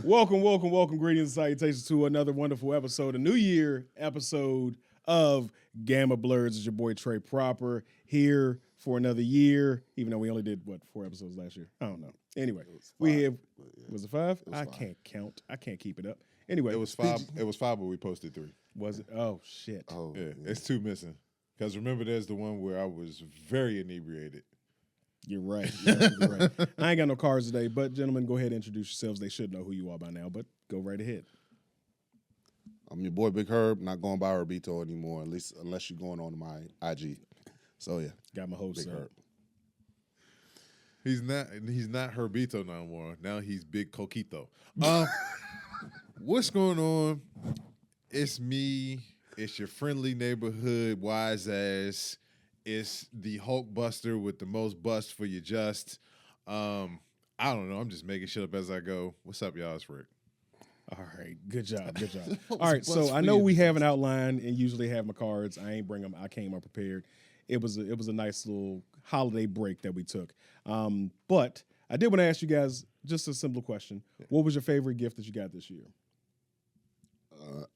Welcome. Greetings and salutations to another wonderful episode, a New Year episode of Gamma Blurs. It's your boy Trey Proper here for another year, even though we only did, 4 episodes last year? I don't know. Anyway, we have, was it 5? I can't count. I can't keep it up. Anyway. It was 5, but we posted 3. Was it? Oh, shit. Oh, yeah. It's 2 missing. Because remember, there's the one where I was very inebriated. You're right. You're absolutely right. I ain't got no cards today, but gentlemen, go ahead and introduce yourselves. They should know who you are by now, but go right ahead. I'm your boy Big Herb, not going by Herbito anymore, at least unless you're going on my IG. So yeah. Got my hopes Big up. Herb. He's not Herbito no more. Now he's Big Coquito. What's going on? It's me. It's your friendly neighborhood wise ass. It's the Hulk Buster with the most bust for you just. I don't know. I'm just making shit up as I go. What's up, y'all? It's Rick. All right. Good job. All right. So I know we have an outline and usually have my cards. I ain't bring them. I came unprepared. It was a nice little holiday break that we took. But I did want to ask you guys just a simple question. What was your favorite gift that you got this year?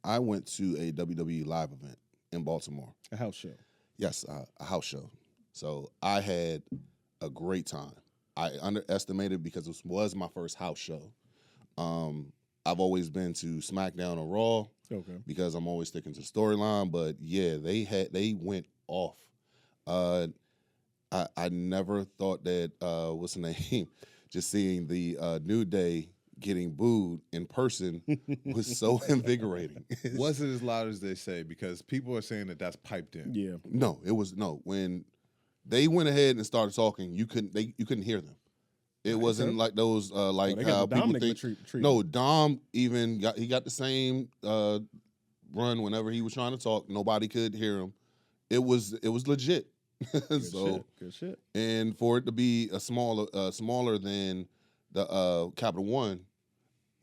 I went to a WWE live event in Baltimore. A house show. Yes, a house show. So I had a great time. I underestimated because it was my first house show. I've always been to SmackDown or Raw because I'm always sticking to the storyline. But yeah, they went off. I never thought that what's the name? Just seeing the New Day getting booed in person was so invigorating. Was it as loud as they say? Because people are saying that that's piped in. Yeah. No, it was no. When they went ahead and started talking, you couldn't hear them. It wasn't like those like how people think. treat. No, Dom even got the same run whenever he was trying to talk. Nobody could hear him. It was legit. Good shit. And for it to be a smaller than the Capital One,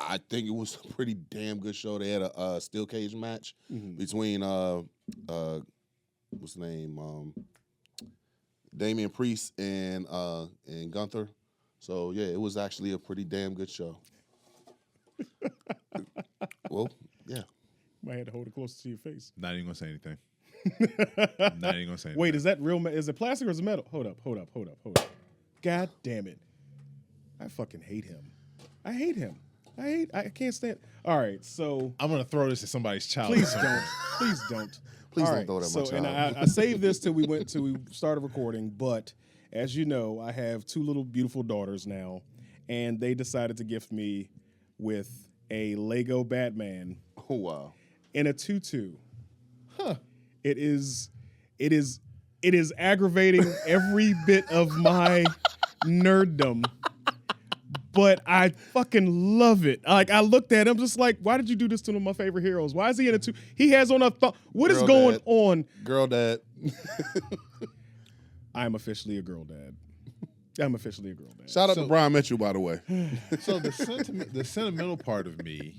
I think it was a pretty damn good show. They had a steel cage match between what's the name, Damian Priest and Gunther. So yeah, it was actually a pretty damn good show. Well, yeah. Might have to hold it closer to your face. Not even gonna say anything. Not even gonna say anything. Wait, is that real? Is it plastic or is it metal? Hold up. God damn it. I fucking hate him. I hate him. I can't stand. All right, so I'm gonna throw this at somebody's child. please don't. Please don't. Please All don't right, throw that at my so, and child. I saved this till we started recording, but as you know, I have 2 little beautiful daughters now, and they decided to gift me with a Lego Batman Oh wow. in a tutu. Huh. It is aggravating every bit of my nerddom. But I fucking love it. Like, I looked at him just like, why did you do this to one of my favorite heroes? Why is he in a tutu? He has on a what is Girl going dad. on? Girl dad. I'm officially a girl dad. Shout out So- to Brian Mitchell, by the way. So the sentimental part of me,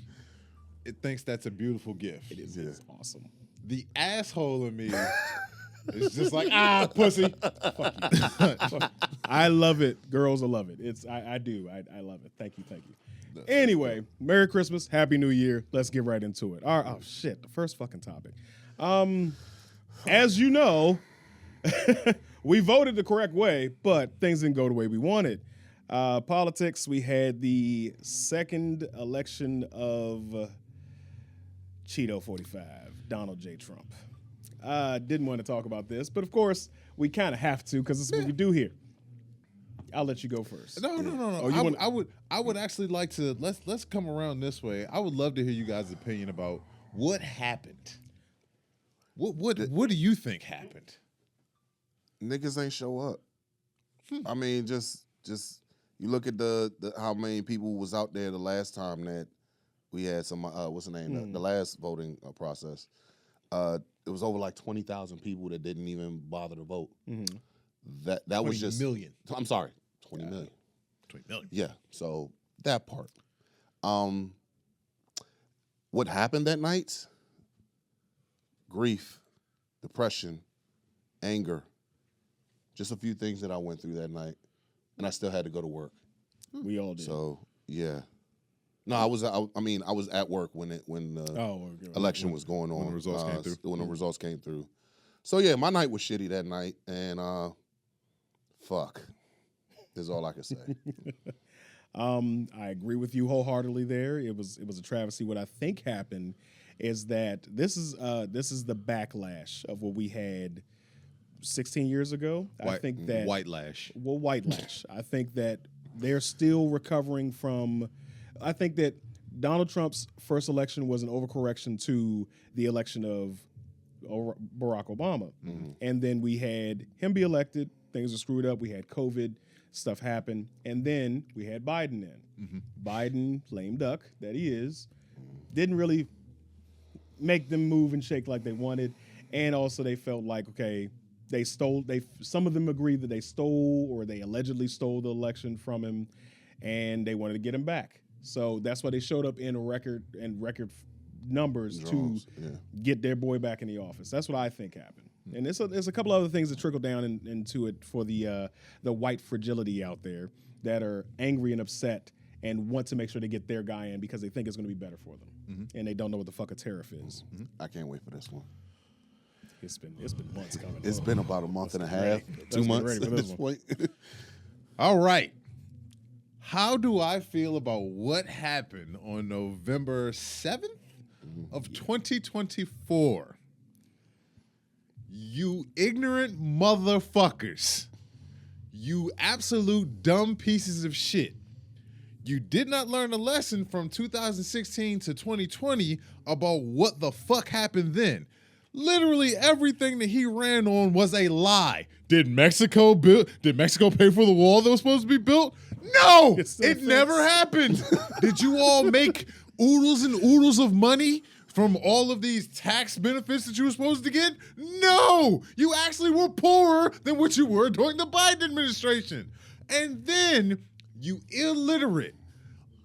it thinks that's a beautiful gift. It is. It's awesome. The asshole in me is just like, pussy. Fuck you. I love it. Girls will love it. I do. I love it. Thank you. Anyway, Merry Christmas, Happy New Year. Let's get right into it. All right. Oh shit, the first fucking topic. As you know, we voted the correct way, but things didn't go the way we wanted. Politics, we had the second election of Cheeto 45, Donald J. Trump. Didn't want to talk about this, but of course, we kind of have to because it's what we do here. I'll let you go first. No. Oh, I would actually like to let's come around this way. I would love to hear you guys' opinion about what happened. What do you think happened? Niggas ain't show up. I mean, just you look at the how many people was out there the last time that we had some what's the name the last voting process. It was over like 20,000 people that didn't even bother to vote. That was just million. I'm sorry, 20 million. 20 million. Yeah, so that part. What happened that night? Grief, depression, anger. Just a few things that I went through that night, and I still had to go to work. We all did. So yeah, No, I was at work when the election was going on. When the results came through. When the results came through. So yeah, my night was shitty that night, and fuck. Is all I can say. I agree with you wholeheartedly there. It was a travesty. What I think happened is that this is the backlash of what we had 16 years ago. I think that white lash. Well, white lash. I think that they're still recovering from. I think that Donald Trump's first election was an overcorrection to the election of Barack Obama, and then we had him be elected. Things were screwed up. We had COVID. Stuff happened, and then we had Biden in. Biden, lame duck that he is, didn't really make them move and shake like they wanted, and also they felt like, okay, some of them agreed that they stole or they allegedly stole the election from him, and they wanted to get him back. So that's why they showed up in record numbers to get their boy back in the office. That's what I think happened. And there's a couple other things that trickle down into it for the white fragility out there that are angry and upset and want to make sure they get their guy in because they think it's going to be better for them, and they don't know what the fuck a tariff is. I can't wait for this one. It's been months coming. It's been about a month and a half, 2 months at this point. All right. How do I feel about what happened on November 7th of 2024? You ignorant motherfuckers. You absolute dumb pieces of shit. You did not learn a lesson from 2016 to 2020 about what the fuck happened then. Literally everything that he ran on was a lie. Did Mexico pay for the wall that was supposed to be built? No, it never happened. Did you all make oodles and oodles of money from all of these tax benefits that you were supposed to get? No, you actually were poorer than what you were during the Biden administration. And then you illiterate,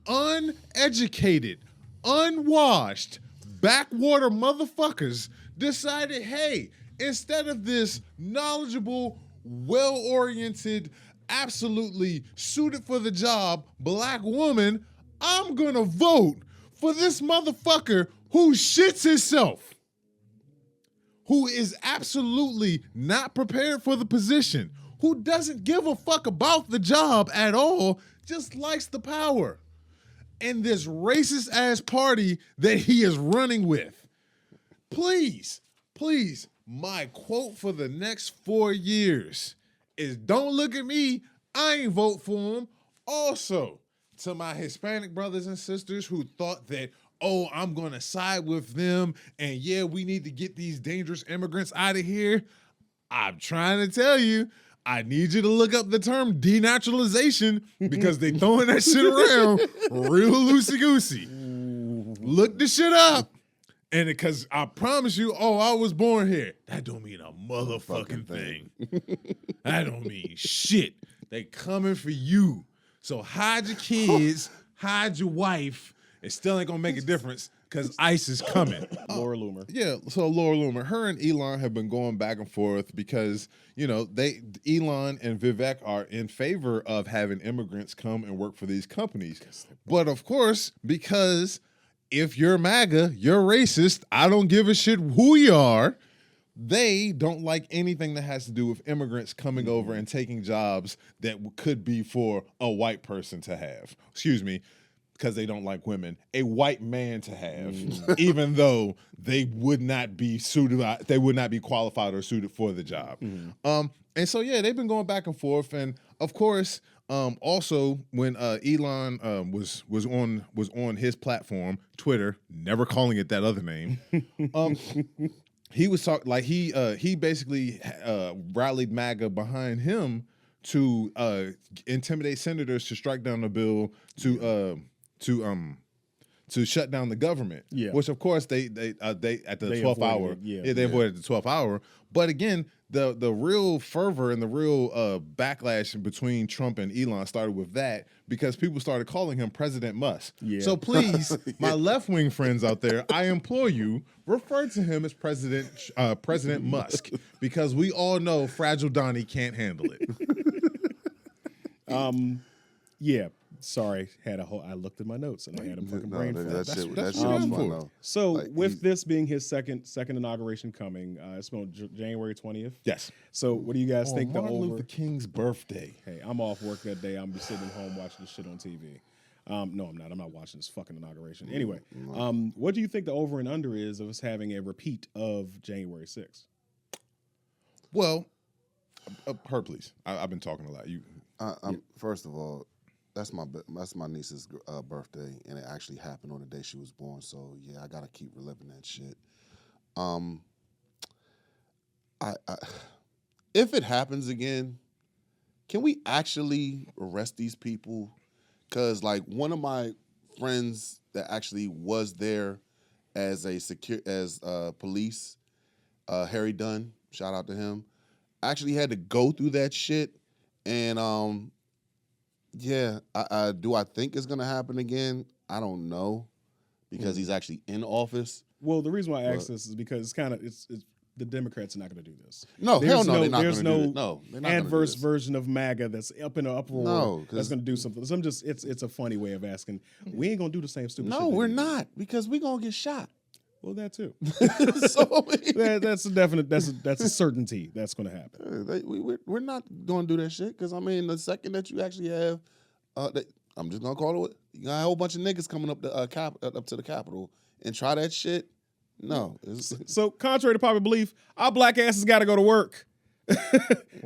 uneducated, unwashed, backwater motherfuckers decided, hey, instead of this knowledgeable, well-oriented, absolutely suited for the job black woman, I'm gonna vote for this motherfucker who shits himself, who is absolutely not prepared for the position, who doesn't give a fuck about the job at all, just likes the power, and this racist ass party that he is running with. Please, my quote for the next 4 years is don't look at me, I ain't vote for him. Also, to my Hispanic brothers and sisters who thought that, oh, I'm going to side with them, and yeah, we need to get these dangerous immigrants out of here, I'm trying to tell you, I need you to look up the term denaturalization because they throwing that shit around real loosey-goosey. Look the shit up. And because I promise you, oh, I was born here. That don't mean a motherfucking thing. That don't mean shit. They coming for you. So hide your kids, hide your wife. It still ain't gonna make a difference because ICE is coming. Laura Loomer. Yeah, so Laura Loomer, her and Elon have been going back and forth because, you know, Elon and Vivek are in favor of having immigrants come and work for these companies. But of course, because if you're MAGA, you're racist, I don't give a shit who you are, they don't like anything that has to do with immigrants coming over and taking jobs that could be for a white person to have. Excuse me, because they don't like women, a white man to have, even though they would not be suited, they would not be qualified or suited for the job. And so, yeah, they've been going back and forth. And of course, also when Elon was on his platform, Twitter, never calling it that other name, he was talking like he basically rallied MAGA behind him to intimidate senators to strike down the bill to shut down the government. Yeah. Which of course they at the 12th hour. They avoided the 12th hour. But again, the real fervor and the real backlash between Trump and Elon started with that because people started calling him President Musk. Yeah. So please, my left-wing friends out there, I implore you, refer to him as President Musk because we all know Fragile Donnie can't handle it. Yeah. Sorry, I looked at my notes and I had a fucking brain fart. That shit that's was what I'm fun for. though. So Like, with this being his second inauguration coming, it's on January 20th. Yes. So what do you guys think the Martin over? Luther King's birthday. Hey, I'm off work that day. I'm be sitting at home watching this shit on TV. No, I'm not. I'm not watching this fucking inauguration. Anyway, what do you think the over and under is of us having a repeat of January 6th? Well, her, please. I've been talking a lot. First of all, that's my niece's birthday, and it actually happened on the day she was born. So yeah, I gotta keep reliving that shit. If it happens again, can we actually arrest these people? Because like one of my friends that actually was there as police, Harry Dunn, shout out to him, actually had to go through that shit, and yeah, do I think it's gonna happen again? I don't know, because he's actually in office. Well, the reason why I ask this is because it's the Democrats are not going to do this. No, hell no, they're not There's gonna do no it. No, they're not gonna do adverse this. version of MAGA that's up in an uproar No, that's going to do something. So it's a funny way of asking. We ain't going to do the same stupid shit. No, they we're do. not, because we're gonna get shot. Well, that too. So That's a definite. That's a certainty. That's going to happen. we're not gonna do that shit, because I mean, the second that you actually have, I'm just gonna call it. You got a whole bunch of niggas coming up to up to the Capitol and try that shit. No, So, contrary to popular belief, our black asses got to go to work.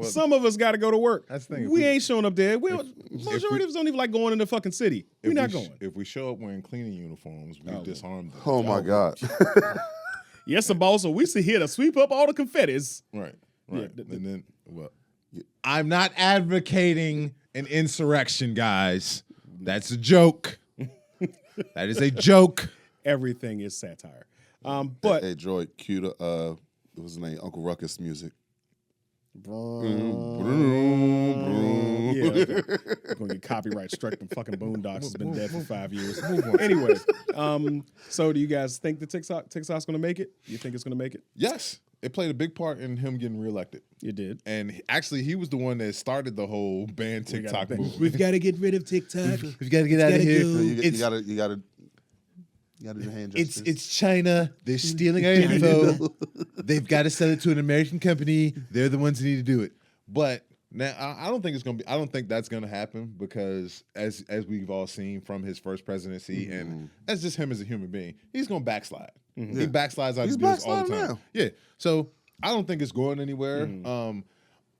Some of us got to go to work. That's the thing. We ain't showing up there. Majority of us don't even like going in the fucking city. We're not going. If we show up wearing cleaning uniforms, we disarm them. oh my god. Yes, sir, boss. So we sit here to sweep up all the confettis. Right. Yeah, And then, well, I'm not advocating an insurrection, guys. That's a joke. That is a joke. Everything is satire. But Hey, Droid, cue the what's his name? Uncle Ruckus music. yeah, okay. Gonna get copyright struck. The fucking Boondocks has been dead for 5 years. Anyway, so do you guys think the TikTok's gonna make it? You think it's gonna make it? Yes. It played a big part in him getting reelected. You did. And actually, he was the one that started the whole ban TikTok movement. We've got to get rid of TikTok. We've got to get out of here. You gotta do your hand justice. It's China. They're stealing our info. They've got to sell it to an American company. They're the ones who need to do it. But now I don't think it's gonna be. I don't think that's gonna happen, because as we've all seen from his first presidency, and that's just him as a human being, he's gonna backslide. He backslides out of deals all the time. now. Yeah. So I don't think it's going anywhere.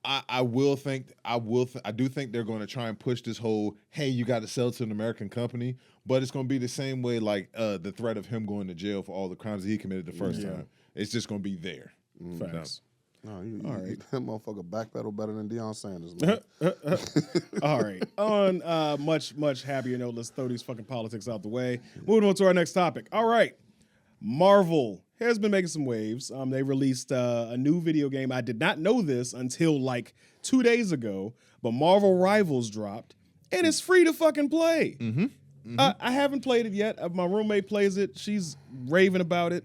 I do think they're going to try and push this whole, hey, you got to sell to an American company, but it's going to be the same way like the threat of him going to jail for all the crimes that he committed the first time. It's just going to be there. Facts. No, All right. That motherfucker backpedal better than Deion Sanders, man. All right. On much happier note, let's throw these fucking politics out the way. Moving on to our next topic. All right. Marvel has been making some waves. They released a new video game. I did not know this until like 2 days ago, but Marvel Rivals dropped, and it's free to fucking play. I haven't played it yet. My roommate plays it. She's raving about it.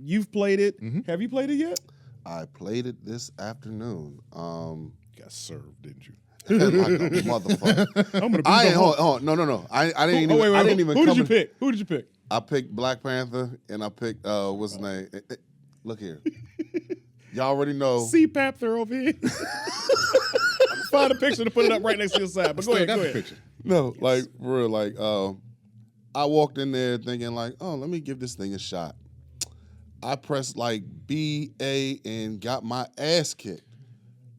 You've played it. Have you played it yet? I played it this afternoon. Got served, didn't you? Like a motherfucker. I'm gonna. I ain't. No. I didn't even. Wait, I didn't even. Who come did you pick? Who did you pick? I picked Black Panther, and I picked what's his name? Look here. Y'all already know. CPAP there over here. Find a picture to put it up right next to your side. But go ahead. Go ahead. Picture. No, like for real, like I walked in there thinking like, oh, let me give this thing a shot. I pressed like B, A, and got my ass kicked.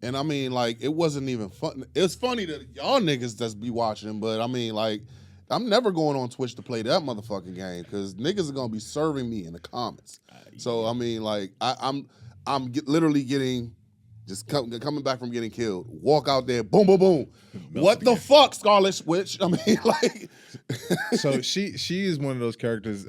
And I mean, like, it wasn't even fun. It's funny that y'all niggas just be watching, but I mean, like, I'm never going on Twitch to play that motherfucking game, because niggas are gonna be serving me in the comments. So I mean, like, I'm literally getting coming back from getting killed. Walk out there, boom, boom, boom. What the fuck, Scarlet Witch? I mean, like. So she is one of those characters.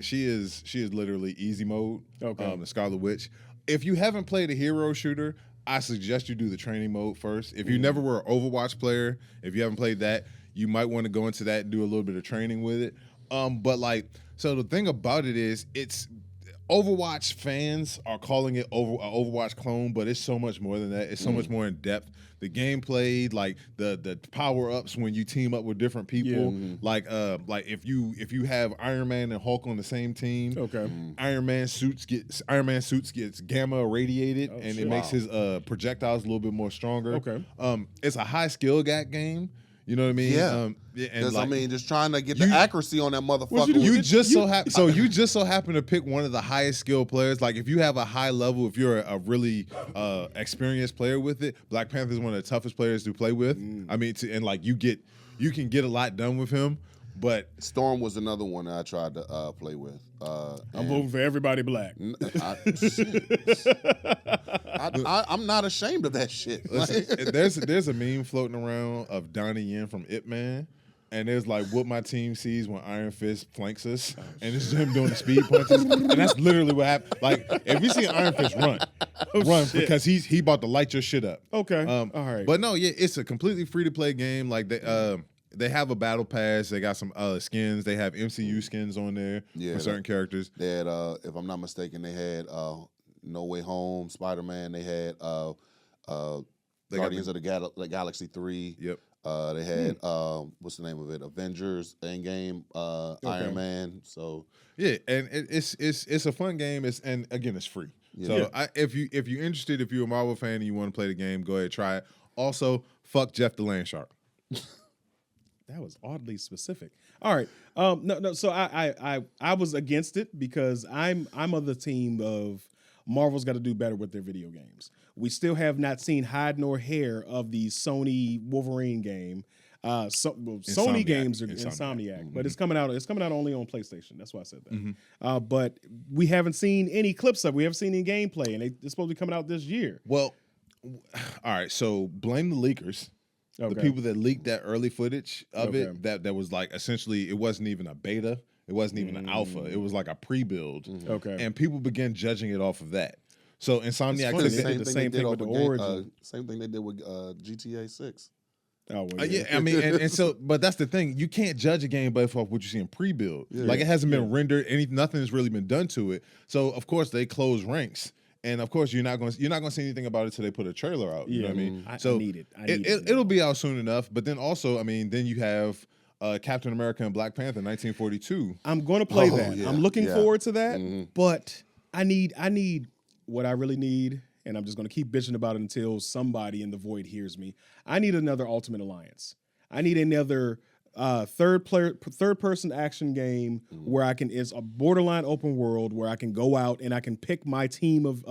She is literally easy mode. Okay. The Scarlet Witch. If you haven't played a hero shooter, I suggest you do the training mode first. If you never were an Overwatch player, if you haven't played that, you might want to go into that and do a little bit of training with it. But like, so the thing about it is, it's Overwatch fans are calling it Overwatch clone, but it's so much more than that. It's so much more in depth. The gameplay, like the power ups when you team up with different people, like if you have Iron Man and Hulk on the same team, Okay. Iron Man suits gets gamma irradiated, and shit. it makes his projectiles a little bit more stronger. Okay. It's a high skill gap game. You know what I mean? Yeah. And Because like, just trying to get the accuracy on that motherfucker. you just so happen to pick one of the highest skill players. Like if you have a high level, if you're a really experienced player with it, Black Panther is one of the toughest players to play with. I mean, you can get a lot done with him. But Storm was another one that I tried to play with. I'm voting for everybody black. I'm not ashamed of that shit. listen, there's a meme floating around of Donnie Yen from Ip Man. And there's like what my team sees when Iron Fist flanks us, and it's him doing the speed punches, and that's literally what happened. Like if you see Iron Fist run because he about to light your shit up. Okay, all right. But no, yeah, it's a completely free to play game. Like they have a battle pass. They got some skins. They have MCU skins on there for certain characters. They had, if I'm not mistaken, they had No Way Home, Spider-Man. They had Guardians of the Galaxy 3. Yep. They had what's the name of it? Avengers Endgame, Iron Man. So yeah, and it's a fun game. And again, it's free. Yeah. So if you're interested, if you're a Marvel fan and you want to play the game, go ahead and try it. Also, fuck Jeff the Land Shark. That was oddly specific. All right. No. So I was against it because I'm of the team of Marvel's got to do better with their video games. We still have not seen hide nor hair of the Sony Wolverine game. Sony games are Insomniac, but it's coming out. It's coming out only on PlayStation. That's why I said that. But we haven't seen any clips of it. We haven't seen any gameplay, and it's supposed to be coming out this year. Well, all right. So blame the leakers. Okay. The people that leaked that early footage of it, that was like essentially it wasn't even a beta. It wasn't even an alpha. It was like a pre-build. Okay. And people began judging it off of that. So Insomniac did the same thing with the Origin. Same thing they did with GTA 6. Oh, well, yeah. I mean, and so, but that's the thing. You can't judge a game based off what you see in pre-build. Yeah. Like it hasn't been rendered. Nothing has really been done to it. So of course they close ranks. And of course, you're not going to see anything about it until they put a trailer out. You know what I mean? I need it. It'll be out soon enough. But then also, I mean, then you have Captain America and Black Panther 1942. I'm going to play that. Yeah. I'm looking forward to that. But I need what I really need, and I'm just going to keep bitching about it until somebody in the void hears me. I need another Ultimate Alliance. I need another third person action game where it's a borderline open world where I can go out and I can pick my team of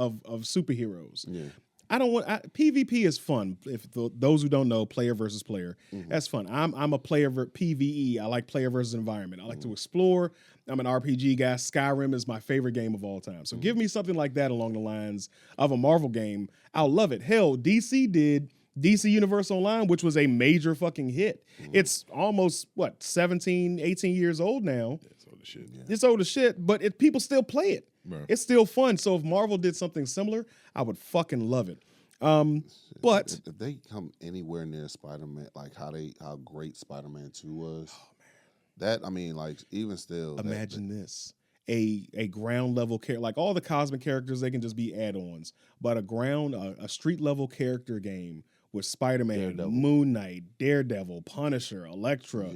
superheroes. Yeah. PvP is fun. Those who don't know, player versus player, that's fun. I'm a player PvE. I like player versus environment. I like to explore. I'm an RPG guy. Skyrim is my favorite game of all time. So give me something like that along the lines of a Marvel game. I'll love it. Hell, DC did DC Universe Online, which was a major fucking hit. It's almost, 17, 18 years old now. It's old as shit. Yeah. It's old as shit, but people still play it. Right. It's still fun. So if Marvel did something similar, I would fucking love it. But if they come anywhere near Spider-Man, like how great Spider-Man 2 was, even still. Imagine this. A ground level character, like all the cosmic characters, they can just be add-ons. But a street level character game with Spider-Man, Daredevil. Moon Knight, Daredevil, Punisher, Elektra,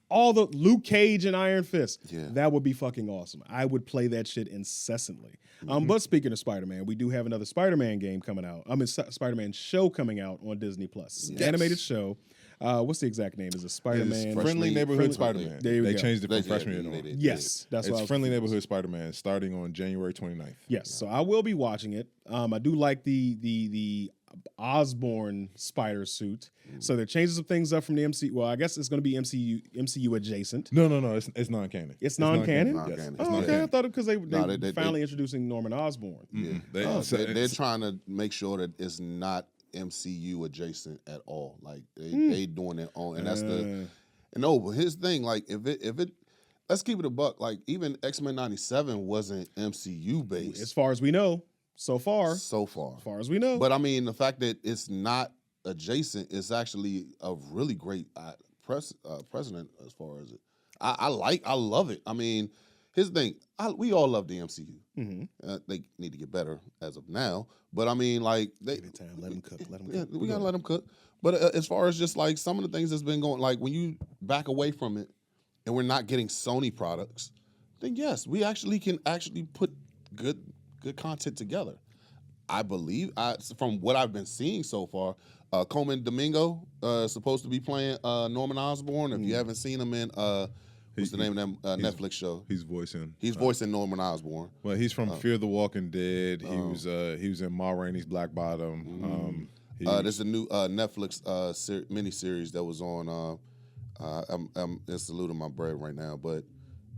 all the Luke Cage and Iron Fist. Yeah. That would be fucking awesome. I would play that shit incessantly. But speaking of Spider-Man, we do have another Spider-Man game coming out. Spider-Man show coming out on Disney Plus. Yes. Animated show. What's the exact name? Is it Spider-Man? Friendly Neighborhood Spider-Man. They changed it from freshman year on. Yes, that's it's Friendly Neighborhood Spider-Man starting on January 29th. Yes, so I will be watching it. I do like the Osborn spider suit. So they're changing some things up from the MCU. Well, I guess it's going to be MCU adjacent. No, it's non-canon. It's non-canon? Non-canon. Yes. Oh, okay. I thought it because they finally introducing Norman Osborn. Yeah. They're trying to make sure that it's not MCU adjacent at all. Like they doing it on, and that's but his thing, like if it let's keep it a buck. Like even X-Men 97 wasn't MCU based as far as we know. So far as we know. But I mean, the fact that it's not adjacent is actually a really great precedent as far as it. I love it. I mean, Here's the thing. We all love the MCU. Mm-hmm. They need to get better as of now. But I mean, like Give it time. Let them cook. Let them yeah, cook. we gotta let them cook. But as far as just like some of the things that's been going, like when you back away from it, and we're not getting Sony products, then yes, we actually can put good content together. I believe, from what I've been seeing so far, Coleman Domingo is supposed to be playing Norman Osborn. If you haven't seen him in what's the name of that Netflix show? He's voicing. He's voicing Norman Osborn. Well, he's from Fear the Walking Dead. He was in Ma Rainey's Black Bottom. There's a new Netflix miniseries that was on. I'm it's eluding my brain right now, but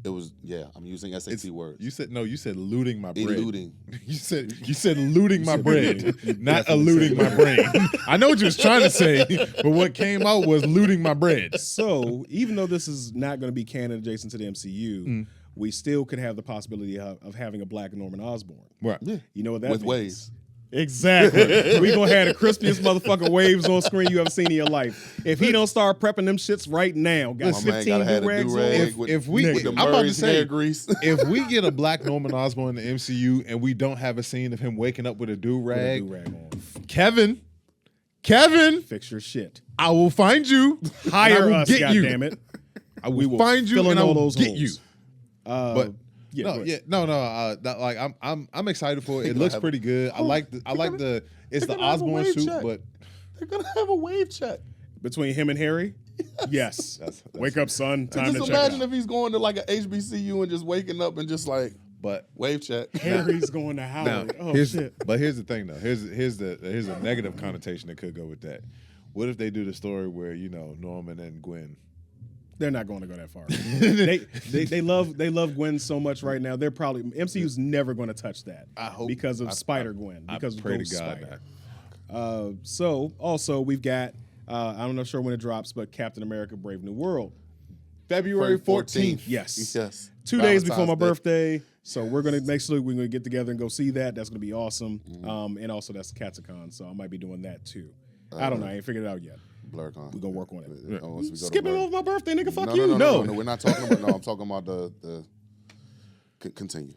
it was I'm using SAT words. You said looting my bread. Eluding. You said looting my bread, not eluding my brain. I know what you was trying to say, but what came out was looting my bread. So even though this is not going to be canon adjacent to the MCU, we still could have the possibility of having a black Norman Osborn. Right. Yeah. You know what that With means? waves. Exactly. We gonna have the crispiest motherfucking waves on screen you ever seen in your life. If he don't start prepping them shits right now, got My man 15 gotta have a do-rags on. do-rag If we- with the I'm about to Murray's say- hair grease. If we get a black Norman Osborn in the MCU and we don't have a scene of him waking up with a Put a do-rag, do-rag on. Kevin, Fix your shit. I will find you. Hire and I will us, get you. goddammit. We will will find you fill in and I all will those get holes. you. But yeah, go ahead. Like I'm excited for it. It looks pretty good. I like the it's the gonna have a Osborn wave suit, check. but They're gonna have a wave check. Between him and Harry, yes. Wake up, son. Time And to just check imagine out. if he's going to like an HBCU and just waking up and just like but wave check. Harry's going to now Howard. Oh here's shit. here's the thing though. Here's a negative connotation that could go with that. What if they do the story where Norman and Gwen? They're not going to go that far. they love Gwen so much right now. They're probably MCU's never going to touch that. I hope- because of Spider Gwen. Because I of pray to Ghost God Spider. that. So also we've got I'm not sure when it drops, but Captain America: Brave New World. February 14th. Yes. Yes. 2 days before my Valentine's Day. birthday. So we're gonna next week we're gonna get together and go see that. That's gonna be awesome. And also that's Katsicon, so I might be doing that too. I don't know. I ain't figured it out yet. BlurCon. We're gonna work on it. Once we go to Skipping Blur. over my birthday, nigga. Fuck no, you. No, we're not talking about. No, I'm talking about the. Continue.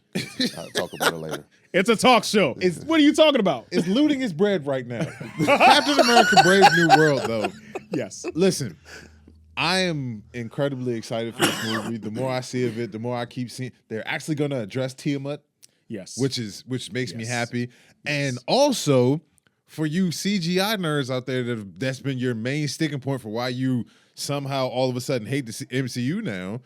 I'll talk about it later. It's a talk show. What are you talking about? It's looting his bread right now. Captain America: Brave New World, though. Yes. Listen, I am incredibly excited for this movie. The more I see of it, the more I keep seeing. They're actually going to address Tiamat, Yes. which makes me Yes. happy. And also, for you CGI nerds out there that's been your main sticking point for why you somehow all of a sudden hate the MCU now.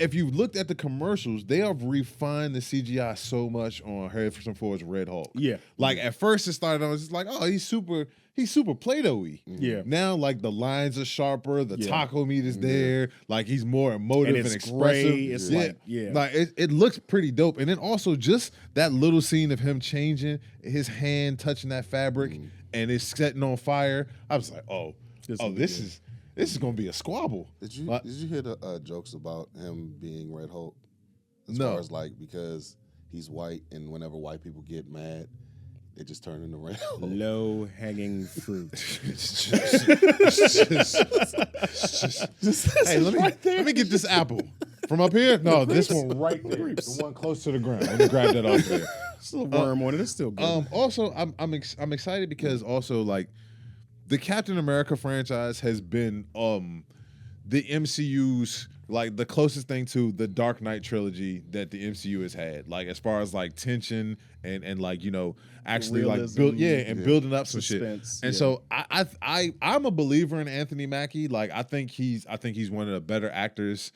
If you looked at the commercials, they have refined the CGI so much on Harrison Ford's Red Hulk. Yeah. Like at first it started, I was just like, oh, he's super Play-Doh-y. Yeah. Now like the lines are sharper, the Yeah. taco meat is there, like he's more emotive And and, it's expressive. gray, it's like, yeah. Like it looks pretty dope. And then also just that little scene of him changing, his hand touching that fabric and it's setting on fire. I was like, this is gonna be a squabble. Did you hear the jokes about him being Red Hulk? As No. far as like because he's white and whenever white people get mad, they just turn into Red Hulk. Low hanging fruit. Hey, let me get this apple from up here. No, this one right there, the one close to the ground. Let me grab that off there. Still a worm on it. It's still good. Also, I'm excited because also like the Captain America franchise has been the MCU's like the closest thing to the Dark Knight trilogy that the MCU has had. Like as far as like tension and like actually Realism, building up some suspense, shit. And so I'm a believer in Anthony Mackie. Like I think he's one of the better actors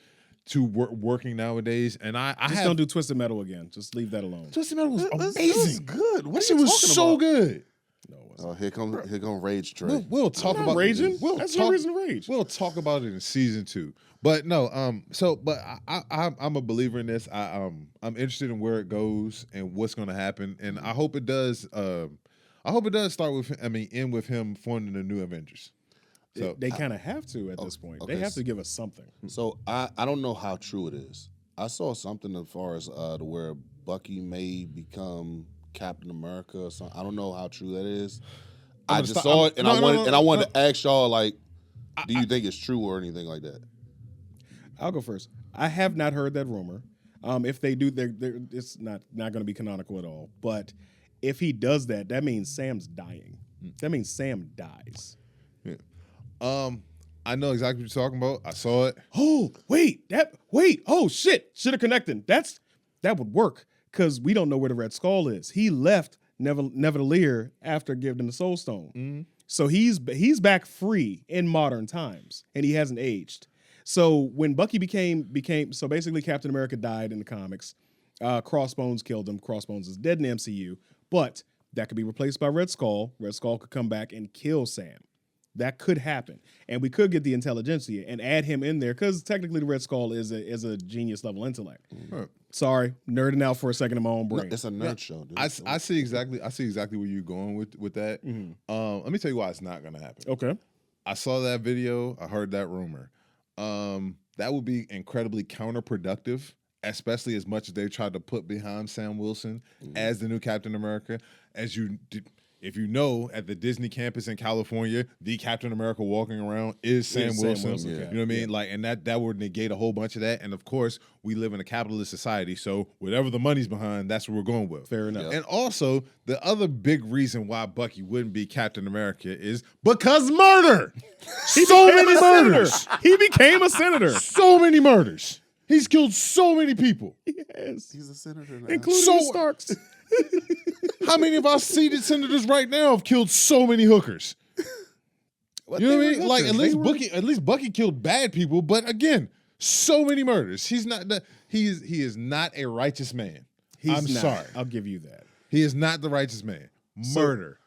to working nowadays. And I Just don't do Twisted Metal again. Just leave that alone. Twisted Metal was It was amazing. good. What That are shit you was talking so about? good. No, it wasn't. Here come Rage Trey. We'll talk I'm about not raging. We'll That's talk, no reason to rage. We'll talk about it in season 2. But no, I'm a believer in this. I'm interested in where it goes and what's going to happen, and I hope it does. I hope it does start with. End with him forming the new Avengers. So They kind of have to at this point. okay. They have to give us something. So I don't know how true it is. I saw something as far as to where Bucky may become Captain America or something. I don't know how true that is. I gonna just stop- saw I'm- it and no, I no, wanted no, and I wanted no. to ask y'all like, do you think it's true or anything like that? I'll go first. I have not heard that rumor. If they do, it's not going to be canonical at all. But if he does that, that means Sam's dying. That means Sam dies. Yeah. I know exactly what you're talking about. I saw it. Oh, oh shit. Should have connected. That would work because we don't know where the Red Skull is. He left Neverlear after giving the Soul Stone. Mm-hmm. So he's back free in modern times, and he hasn't aged. So when Bucky became so basically Captain America died in the comics. Crossbones killed him. Crossbones is dead in the MCU, but that could be replaced by Red Skull. Red Skull could come back and kill Sam. That could happen, and we could get the Intelligentsia and add him in there because technically the Red Skull is a genius level intellect. Right. Sorry, nerding out for a second in my own brain. No, it's a nerd show, dude. I see exactly where you're going with that. Mm-hmm. Let me tell you why it's not going to happen. Okay. I saw that video. I heard that rumor. That would be incredibly counterproductive, especially as much as they tried to put behind Sam Wilson as the new Captain America. If you know, at the Disney campus in California, the Captain America walking around is Sam Wilson. Yeah. You know what I mean? Like, and that would negate a whole bunch of that. And of course, we live in a capitalist society, so whatever the money's behind, that's what we're going with. Fair enough. Yeah. And also, the other big reason why Bucky wouldn't be Captain America is because murder. So many murders. He became a senator. So many murders. He's killed so many people. Yes. He's a senator now. Including So- the Starks. How many of our seated senators right now have killed so many hookers? You know what I mean? Like at least Bucky killed bad people, but again, so many murders. He is not a righteous man. I'm not. sorry. I'll give you that. He is not the righteous man. Murder.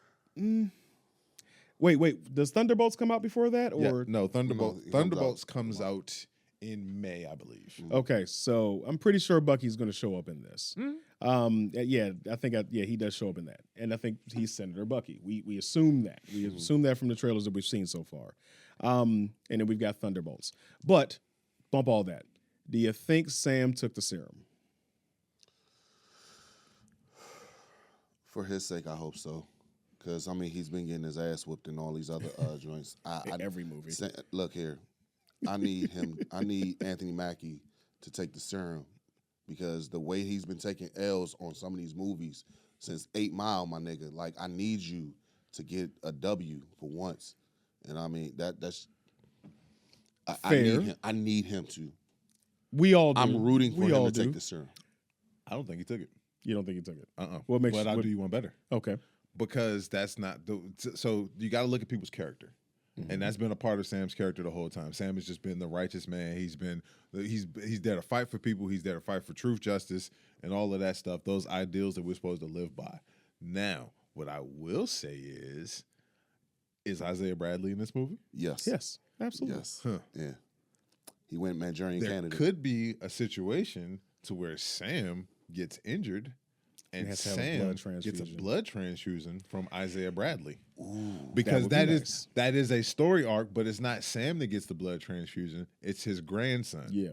Wait. Does Thunderbolts come out before that, Yeah, or no, No, it Thunderbolts comes comes out in May, I believe. Okay, so I'm pretty sure Bucky's going to show up in this. Yeah, I think he does show up in that, and I think he's Senator Bucky. We assume that. We assume that from the trailers that we've seen so far, and then we've got Thunderbolts. But bump all that. Do you think Sam took the serum? For his sake, I hope so. Because, I mean, he's been getting his ass whooped in all these other joints. Every movie. Look here. I need him. I need Anthony Mackie to take the serum because the way he's been taking L's on some of these movies since 8 Mile, my nigga, like, I need you to get a W for once. And, I mean, that's... I need him to. We all do. I'm rooting for We him all to do. take the serum. I don't think he took it. You don't think he took it? What makes but you- I'll what- do you one better. Okay. Because that's not so you got to look at people's character. And that's been a part of Sam's character the whole time. Sam has just been the righteous man. He's there to fight for people. He's there to fight for truth, justice, and all of that stuff. Those ideals that we're supposed to live by. Now, what I will say is Isaiah Bradley in this movie? Yes. Yes, absolutely. Yes. Huh. Yeah. He went Manchurian There Candidate. could be a situation to where Sam gets injured and has to have a Sam blood gets a transfusion. blood transfusion from Isaiah Bradley. Ooh. Because That would be that is a story arc, but it's not Sam that gets the blood transfusion. It's his grandson. Yeah.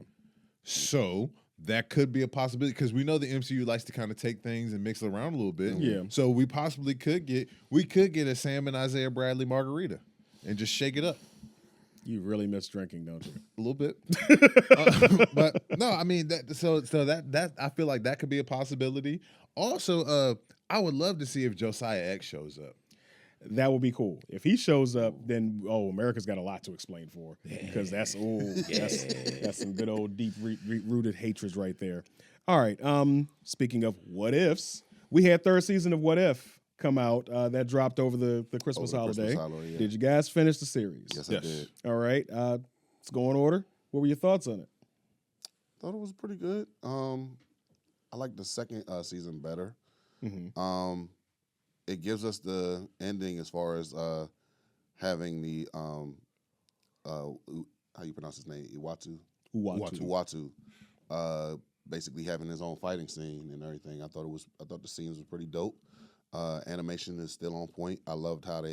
So that could be a possibility because we know the MCU likes to kind of take things and mix it around a little bit. Yeah. So we possibly could get a Sam and Isaiah Bradley margarita and just shake it up You really miss drinking, don't you? a little bit. But no, I mean that I feel like that could be a possibility. Also, I would love to see if Josiah X shows up. That would be cool. If he shows up, then America's got a lot to explain for because that's some good old deep rooted hatreds right there. All right. Speaking of what ifs, we had third season of What If come out that dropped over the Christmas Over the holiday. Christmas holiday, yeah. Did you guys finish the series? Yes, I did. All right. Let's go in order. What were your thoughts on it? Thought it was pretty good. I like the second season better. Mm-hmm. It gives us the ending as far as having the how you pronounce his name, Uatu. Basically having his own fighting scene and everything. I thought the scenes were pretty dope. Animation is still on point. I loved how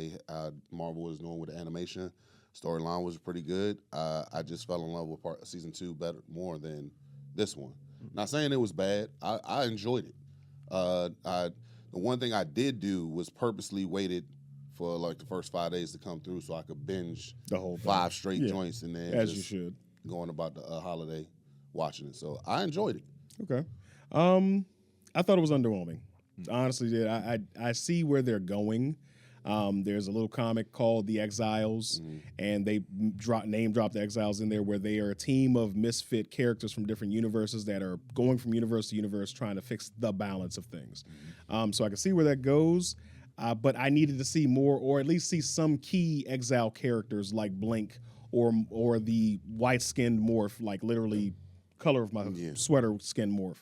Marvel was doing with the animation. Storyline was pretty good. I just fell in love with season 2 more than this one. Not saying it was bad. I enjoyed it. The one thing I did do was purposely waited for like the first 5 days to come through so I could binge The whole thing. 5 straight Yeah. joints and then As just you should. going about the holiday watching it. So I enjoyed it. Okay. I thought it was underwhelming. Honestly, did. I see where they're going. There's a little comic called The Exiles, and they name drop the Exiles in there, where they are a team of misfit characters from different universes that are going from universe to universe trying to fix the balance of things. So I can see where that goes, but I needed to see more, or at least see some key Exile characters like Blink or the white-skinned morph, like literally color of my sweater skin morph.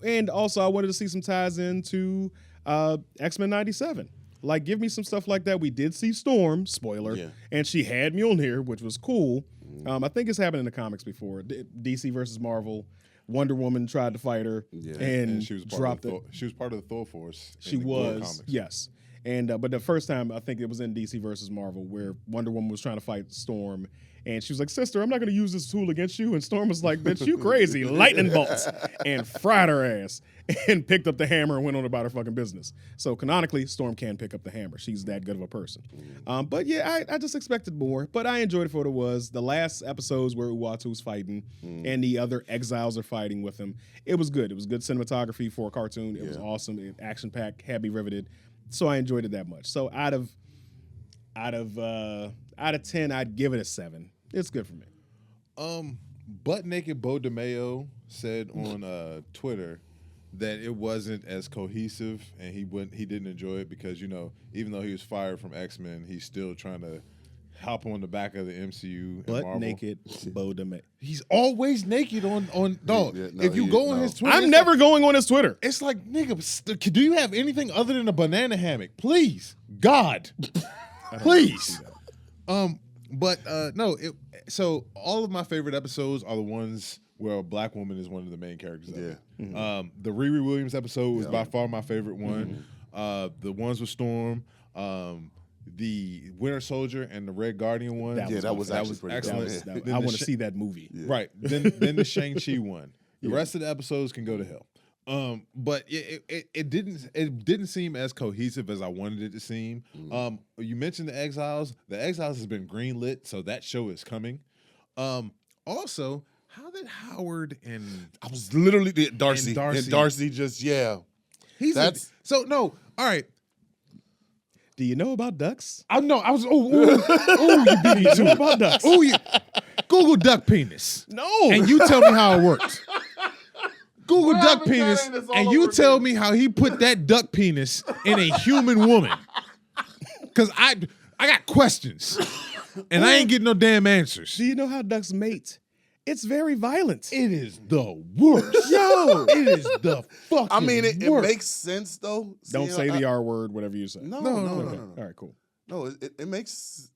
And also I wanted to see some ties into X-Men 97. Like, give me some stuff like that. We did see Storm, spoiler, and she had Mjolnir, which was cool. I think it's happened in the comics before. DC versus Marvel. Wonder Woman tried to fight her, and she was dropped it. She was part of the Thor force. She was, yes. And but the first time, I think it was in DC versus Marvel, where Wonder Woman was trying to fight Storm, and she was like, "Sister, I'm not going to use this tool against you." And Storm was like, "Bitch, you crazy!" Lightning bolts, and fried her ass, and picked up the hammer and went on about her fucking business. So canonically, Storm can pick up the hammer. She's that good of a person. But yeah, I just expected more, but I enjoyed it for what it was. The last episodes where Uatu's fighting and the other Exiles are fighting with him, it was good. It was good cinematography for a cartoon. It was awesome. Action packed, had me riveted. So I enjoyed it that much. So out of 10, I'd give it a 7. It's good for me. Butt Naked Bo DeMayo said on Twitter that it wasn't as cohesive, and he didn't enjoy it because, you know, even though he was fired from X-Men, he's still trying to hop on the back of the MCU. Butt Marvel. Naked Bo DeMayo. He's always naked on dog. If you go on his Twitter, I'm never going on his Twitter. It's like, nigga, do you have anything other than a banana hammock? Please, God, please. But no. So all of my favorite episodes are the ones where a black woman is one of the main characters. The Riri Williams episode was by far my favorite one. The ones with Storm, the Winter Soldier, and the Red Guardian one. That was excellent. I want to see that movie. Right. Then the Shang-Chi one. The rest of the episodes can go to hell. But it didn't seem as cohesive as I wanted it to seem. You mentioned the Exiles. The Exiles has been greenlit, so that show is coming. Also, how did Howard and I was literally Darcy. And Darcy just so no. All right. Do you know about ducks? I know. I was you beat me to it. About ducks. Oh, yeah. Google duck penis. No. And you tell me how it works. Google duck penis, and you tell me how he put that duck penis in a human woman. Because I got questions, and I ain't getting no damn answers. Do you know how ducks mate? It's very violent. It is the worst. Yo. It is the fucking I mean, it worst. makes sense though. Don't say the R word, whatever you say. No. All right, cool. No, it makes,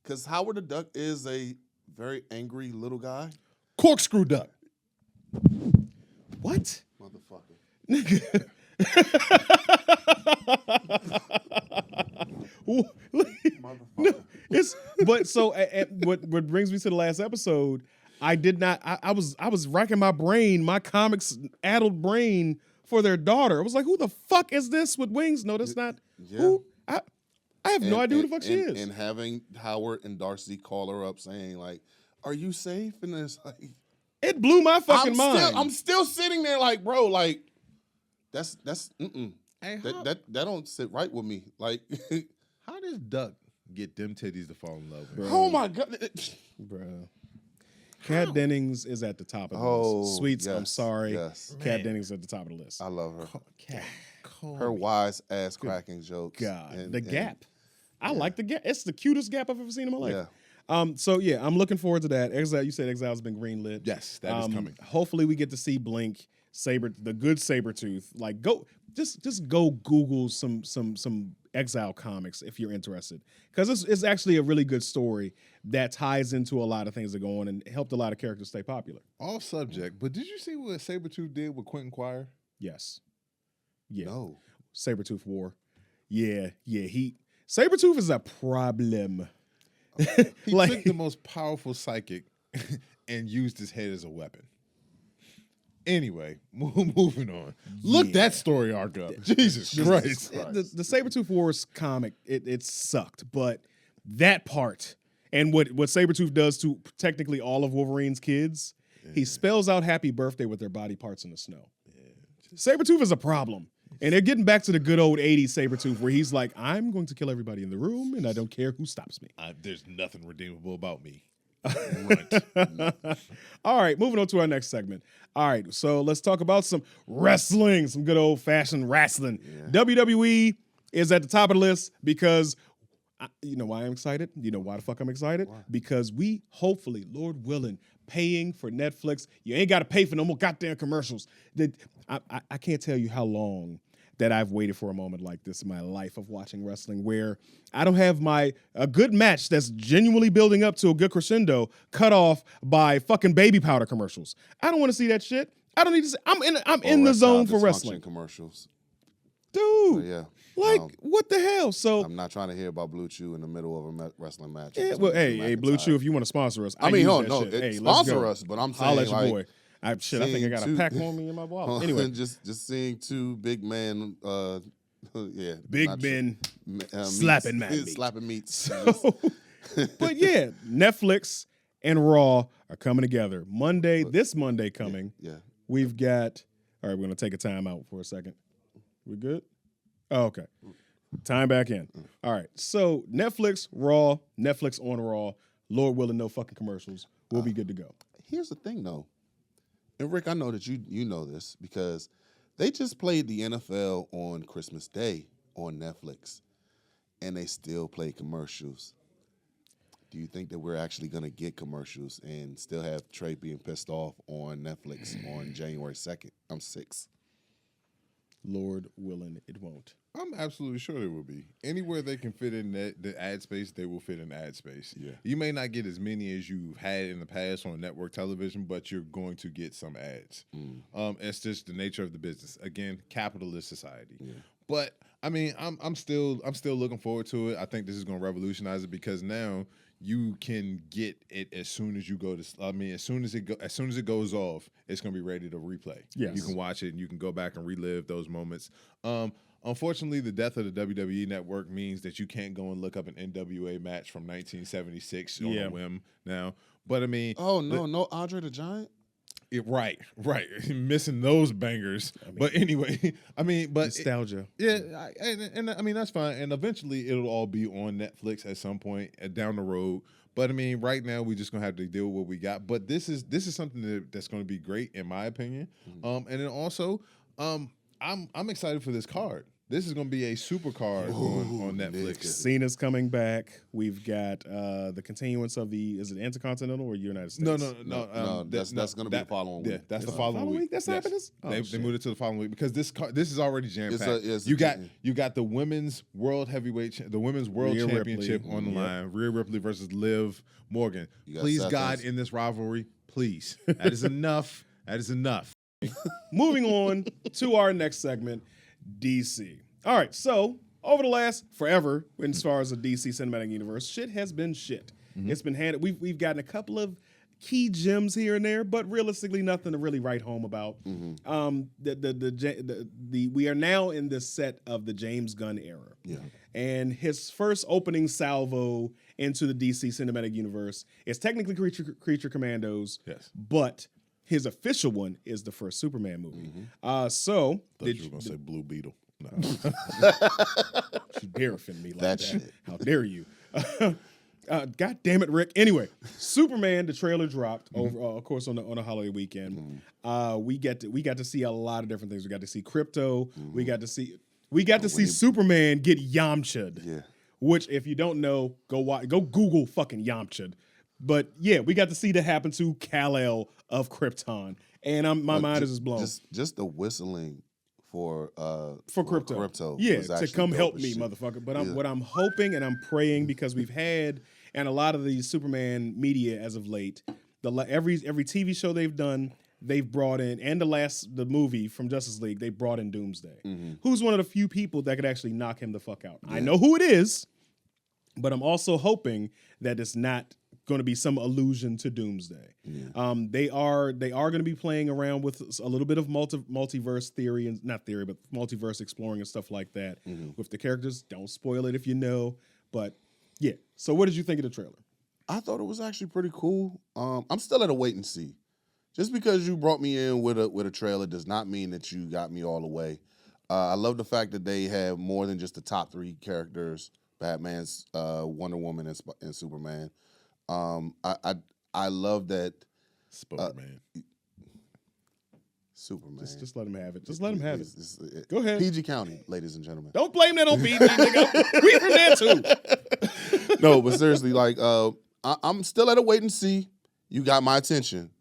because Howard the Duck is a very angry little guy. Corkscrew duck. What? Motherfucker. No, what brings me to the last episode, I did not. I was racking my brain, my comics addled brain for their daughter. I was like, who the fuck is this with wings? No, that's not. Yeah. Who? I have no idea who the fuck she is. And having Howard and Darcy call her up saying like, "Are you safe?" And it's like, it blew my fucking mind. I'm still sitting there like, bro, like that's Hey, that don't sit right with me. Like, how does Duck get them titties to fall in love with? oh my God, bro. Kat Dennings is at the top of the list. Sweets, I'm sorry. Yes. Kat Dennings is at the top of the list. I love her. Kat. Her wise ass cracking jokes. God, the gap. I like the gap. It's the cutest gap I've ever seen in my life. Yeah. So yeah, I'm looking forward to that. Exile, you said Exile's been greenlit. Yes, that is coming. Hopefully we get to see Blink, the good Sabretooth. Like go go Google some Exile comics if you're interested. Because it's actually a really good story that ties into a lot of things that go on and helped a lot of characters stay popular. All subject, but did you see what Sabretooth did with Quentin Quire? Yes. Yeah. No. Sabretooth War. Yeah. Sabretooth is a problem. He took the most powerful psychic and used his head as a weapon. Anyway, moving on. Look that story arc up. Jesus Christ. The Sabretooth Wars comic, it sucked, but that part and what Sabretooth does to technically all of Wolverine's kids He spells out happy birthday with their body parts in the snow. Sabretooth is a problem. And they're getting back to the good old 80s Sabretooth where he's like, I'm going to kill everybody in the room and I don't care who stops me. There's nothing redeemable about me. All right, moving on to our next segment. All right, so let's talk about some wrestling, some good old fashioned wrestling. Yeah. WWE is at the top of the list because you know why I'm excited? You know why the fuck I'm excited? Why? Because we hopefully, Lord willing, paying for Netflix. You ain't got to pay for no more goddamn commercials. I can't tell you how long that I've waited for a moment like this in my life of watching wrestling where I don't have a good match that's genuinely building up to a good crescendo cut off by fucking baby powder commercials. I don't want to see that shit. I don't need to see. I'm in the zone for wrestling commercials. Dude. Yeah. What the hell? So I'm not trying to hear about Blue Chew in the middle of a wrestling match. Yeah, well, hey, Blue Chew, if you want to sponsor us, sponsor us, but I'm saying your boy. I think I got a pack on me in my wallet. Anyway, just seeing two big men, big men slapping meats. Slapping meats. So, but yeah, Netflix and Raw are coming together. This Monday coming. Yeah. We've got. All right, we're gonna take a time out for a second. We good? Oh, okay. Time back in. All right. So Netflix on Raw. Lord willing, no fucking commercials. We'll be good to go. Here's the thing, though. And Rick, I know that you know this because they just played the NFL on Christmas Day on Netflix, and they still play commercials. Do you think that we're actually going to get commercials and still have Trey being pissed off on Netflix on January 2nd? I'm 6th. Lord willing, it won't. I'm absolutely sure there will be. Anywhere they can fit in the ad space, they will fit in ad space. Yeah. You may not get as many as you've had in the past on network television, but you're going to get some ads. It's just the nature of the business. Again, capitalist society. Yeah. But I mean, I'm still looking forward to it. I think this is going to revolutionize it because now you can get it as soon as you go to. I mean, as soon as it goes off, it's going to be ready to replay. Yes. You can watch it and you can go back and relive those moments. Unfortunately, the death of the WWE network means that you can't go and look up an NWA match from 1976 on a whim now. But I mean, no Andre the Giant. Right. Missing those bangers. But anyway, I mean, but nostalgia. And I mean that's fine. And eventually, it'll all be on Netflix at some point down the road. But I mean, right now we're just gonna have to deal with what we got. But this is something that's gonna be great in my opinion. And then also, I'm excited for this card. This is going to be a super card on Netflix. Cena's coming back. We've got the continuance of is it Intercontinental or United States? No. That's going to be the following week. Yeah, that's the following week. That's happening. They moved it to the following week because this is already jam packed. You got the women's world championship on the line. Rhea Ripley versus Liv Morgan. Please God in this rivalry, please. That is enough. That is enough. Moving on to our next segment. DC. All right, so over the last forever, as far as the DC cinematic universe, shit has been shit. Mm-hmm. It's been handed. We've gotten a couple of key gems here and there, but realistically, nothing to really write home about. Mm-hmm. We are now in the set of the James Gunn era, and his first opening salvo into the DC cinematic universe is technically Creature Commandos, but his official one is the first Superman movie. Mm-hmm. So you were gonna say Blue Beetle. No. You dare offend me like that. Shit. How dare you? God damn it, Rick. Anyway, Superman, the trailer dropped over, of course, on a holiday weekend. We got to see a lot of different things. We got to see Crypto. Mm-hmm. We got to see Superman get Yamcha'd. Yeah. Which, if you don't know, go Google fucking Yamcha'd. But yeah, we got to see that happen to Kal-El of Krypton, and my mind is just blown. Just the whistling for Crypto. Yeah, to come help me, motherfucker. But what I'm hoping and I'm praying, because we've had, and a lot of the Superman media as of late, every TV show they've done, they've brought in, and the movie from Justice League, they brought in Doomsday, who's one of the few people that could actually knock him the fuck out. Yeah. I know who it is, but I'm also hoping that it's not going to be some allusion to Doomsday. Yeah. They are going to be playing around with a little bit of multiverse theory, and not theory, but multiverse exploring and stuff like that with the characters. Don't spoil it if you know, but yeah. So what did you think of the trailer? I thought it was actually pretty cool. I'm still at a wait and see just because you brought me in with a trailer does not mean that you got me all the way. I love the fact that they have more than just the top 3 characters: Batman's, Wonder Woman, and Superman. I love that. Superman. Superman. Just let him have it. Just let him have it. It's Go ahead. PG County, ladies and gentlemen. Don't blame that on PG, nigga. We from there too. No, but seriously, like, I'm still at a wait and see. You got my attention.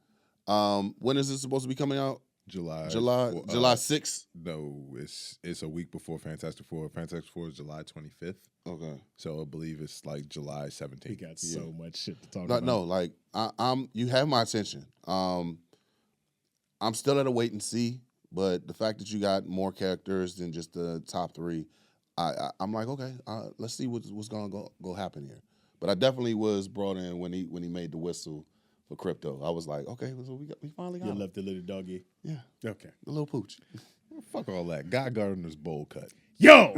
When is this supposed to be coming out? July 6th. No, it's a week before Fantastic Four. Fantastic Four is July 25th. Okay. So I believe it's like July 17th. He got so much shit to talk about. No, like you have my attention. I'm still at a wait and see, but the fact that you got more characters than just the top 3, I'm like, okay, let's see what's gonna go happen here. But I definitely was brought in when he made the whistle for crypto. I was like, okay, so we finally got You him. left the little doggy. Yeah, Okay. the little pooch. Fuck all that. Guy Gardner's bowl cut. Yo!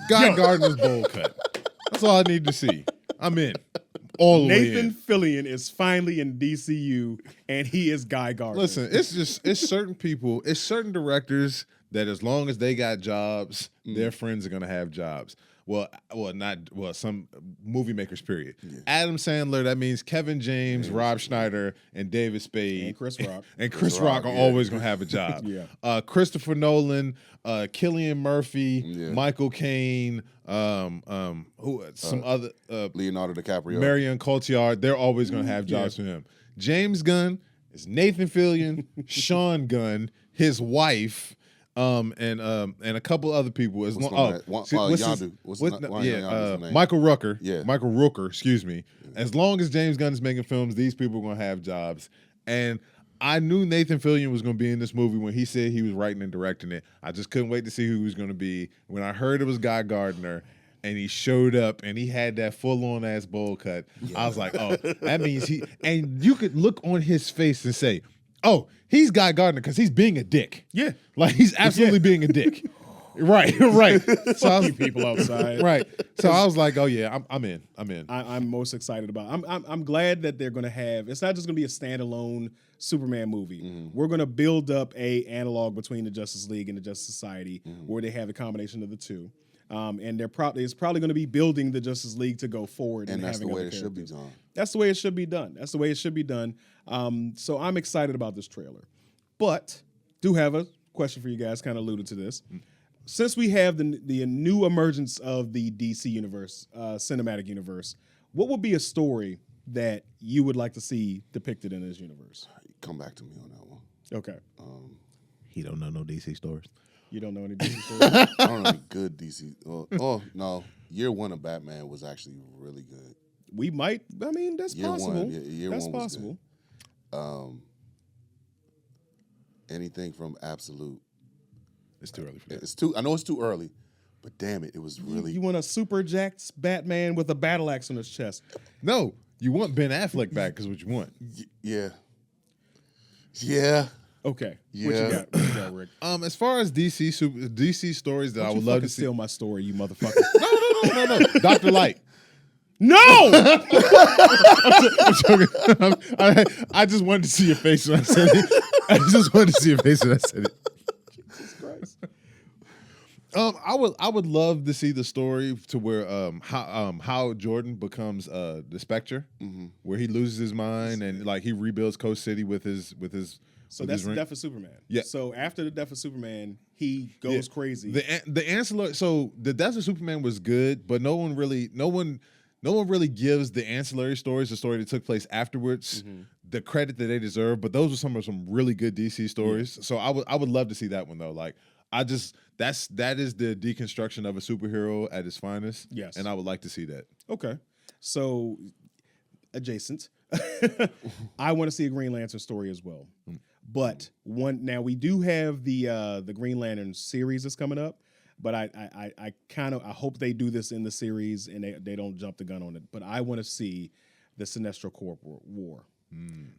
Guy Gardner's bowl cut. That's all I need to see. I'm in. All the way Nathan in. Fillion is finally in DCU, and he is Guy Gardner. Listen, it's certain people, it's certain directors that as long as they got jobs, their friends are gonna have jobs. Some movie makers, period. Yeah. Adam Sandler, that means Kevin James, Rob Schneider, and David Spade. And Chris Rock. And Chris Rock are always going to have a job. Yeah. Christopher Nolan, Cillian Murphy, Yeah. Michael Caine, other Leonardo DiCaprio. Marion Cotillard, they're always going to have jobs for him. James Gunn is Nathan Fillion, Sean Gunn, his wife, and a couple other people. Michael Rooker. Yeah. Michael Rooker, excuse me. As long as James Gunn is making films, these people are going to have jobs. And I knew Nathan Fillion was going to be in this movie when he said he was writing and directing it. I just couldn't wait to see who he was going to be. When I heard it was Guy Gardner and he showed up and he had that full-on ass bowl cut, I was like, oh, that means he... And you could look on his face and say, oh, he's Guy Gardner because he's being a dick. Yeah. Like, he's absolutely being a dick. Right. So I was, people outside. Right. So I was like, oh yeah, I'm in. I'm most excited about. I'm glad that they're going to have. It's not just going to be a standalone Superman movie. Mm-hmm. We're going to build up a analog between the Justice League and the Justice Society, where they have a combination of the two. And it's probably going to be building the Justice League to go forward. And that's having the way other it should be characters. done. That's the way it should be done. That's the way it should be done. So I'm excited about this trailer, but do have a question for you guys. Kind of alluded to this. Since we have the new emergence of the DC universe, cinematic universe, what would be a story that you would like to see depicted in this universe? Come back to me on that one. Okay. He don't know no DC stories. You don't know any DC stories? I don't know any good DC. No. Year 1 of Batman was actually really good. We might. I mean, that's Year possible. One, year That's one was possible. good. Anything from Absolute. It's too early for that. It's too. I know it's too early, but damn it, it was really. You want a super jacked Batman with a battle axe on his chest? No, you want Ben Affleck back because what you want. Yeah. Okay. Yeah. What you got, Rick? As far as DC stories that Don't I you would love to fucking see. steal my story, you motherfucker. No. Dr. Light. No! I'm joking. I just wanted to see your face when I said it. I just wanted to see your face when I said it. Jesus Christ. I would love to see the story to where how Jordan becomes the Spectre, where he loses his mind and like he rebuilds Coast City with his. So that's the death of Superman. Yeah. So after the death of Superman, he goes crazy. The ancillary. So the death of Superman was good, but no one really gives the ancillary stories, the story that took place afterwards, the credit that they deserve. But those were some really good DC stories. So I would love to see that one though. Like that is the deconstruction of a superhero at its finest. Yes. And I would like to see that. Okay. So adjacent. I want to see a Green Lantern story as well. But now we do have the Green Lantern series that's coming up. But I hope they do this in the series and they don't jump the gun on it. But I want to see the Sinestro Corps War.